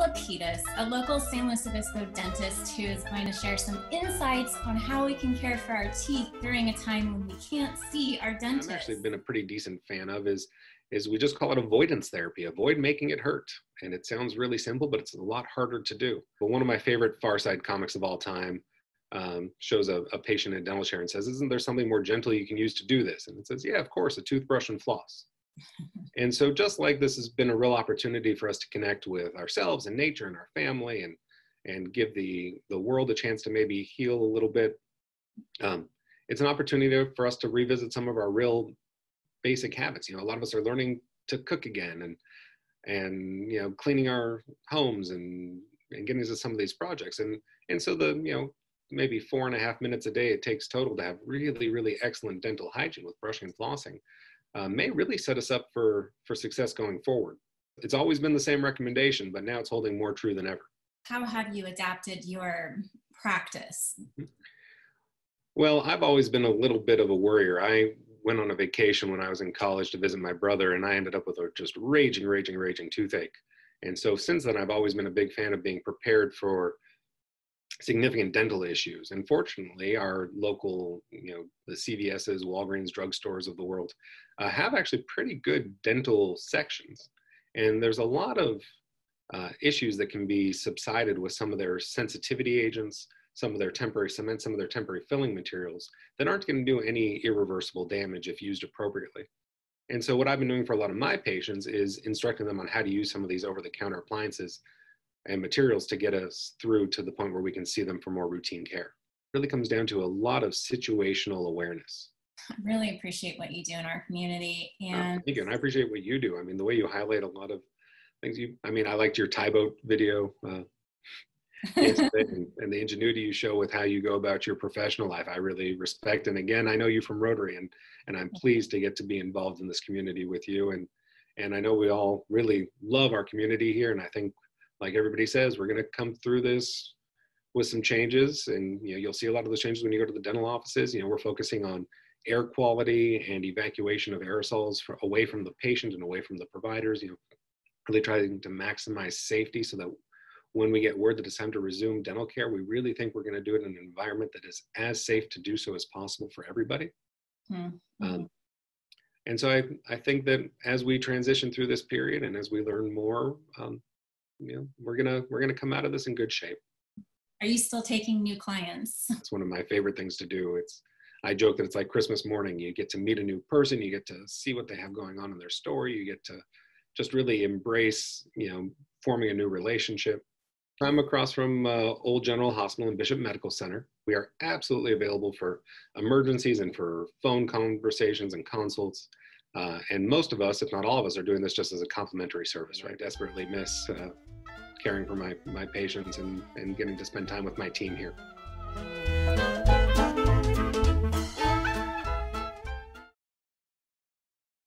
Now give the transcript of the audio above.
Lapidus, a local San Luis Obispo dentist who is going to share some insights on how we can care for our teeth during a time when we can't see our dentist. I've actually been a pretty decent fan of is we just call it avoidance therapy. Avoid making it hurt. And it sounds really simple, but it's a lot harder to do. But one of my favorite Far Side comics of all time shows a patient in dental chair and says, "Isn't there something more gentle you can use to do this?" And it says, "Yeah, of course, a toothbrush and floss." And so just like this has been a real opportunity for us to connect with ourselves and nature and our family and give the world a chance to maybe heal a little bit, it's an opportunity for us to revisit some of our real basic habits. A lot of us are learning to cook again and cleaning our homes and getting into some of these projects. And so maybe 4.5 minutes a day it takes total to have really, really excellent dental hygiene with brushing and flossing may really set us up for success going forward. It's always been the same recommendation, but now it's holding more true than ever. How have you adapted your practice? Well, I've always been a little bit of a worrier. I went on a vacation when I was in college to visit my brother, and I ended up with a just raging toothache. And so since then, I've always been a big fan of being prepared for significant dental issues. And fortunately, our local, the CVS's, Walgreens, drugstores of the world have actually pretty good dental sections. And there's a lot of issues that can be subsided with some of their sensitivity agents, some of their temporary cement, some of their temporary filling materials that aren't going to do any irreversible damage if used appropriately. And so what I've been doing for a lot of my patients is instructing them on how to use some of these over-the-counter appliances and materials to get us through to the point where we can see them for more routine care. It really comes down to a lot of situational awareness. I really appreciate what you do in our community. And thank you. And I appreciate what you do. I mean, the way you highlight a lot of things I liked your Thai boat video yesterday and the ingenuity you show with how you go about your professional life. I really respect. And again, I know you from Rotary and I'm pleased to get to be involved in this community with you. And I know we all really love our community here. And I think, like everybody says, we're going to come through this with some changes, and you'll see a lot of those changes when you go to the dental offices. We're focusing on air quality and evacuation of aerosols away from the patient and away from the providers. Really trying to maximize safety so that when we get word that it's time to resume dental care, we really think we're going to do it in an environment that is as safe to do so as possible for everybody. Mm-hmm. And so I think that as we transition through this period and as we learn more, we're gonna come out of this in good shape. Are you still taking new clients? It's one of my favorite things to do. I joke that it's like Christmas morning. You get to meet a new person, you get to see what they have going on in their story, you get to just really embrace, forming a new relationship. I'm across from Old General Hospital and Bishop Medical Center. We are absolutely available for emergencies and for phone conversations and consults. And most of us, if not all of us, are doing this just as a complimentary service, right? Desperately miss caring for my patients and getting to spend time with my team here.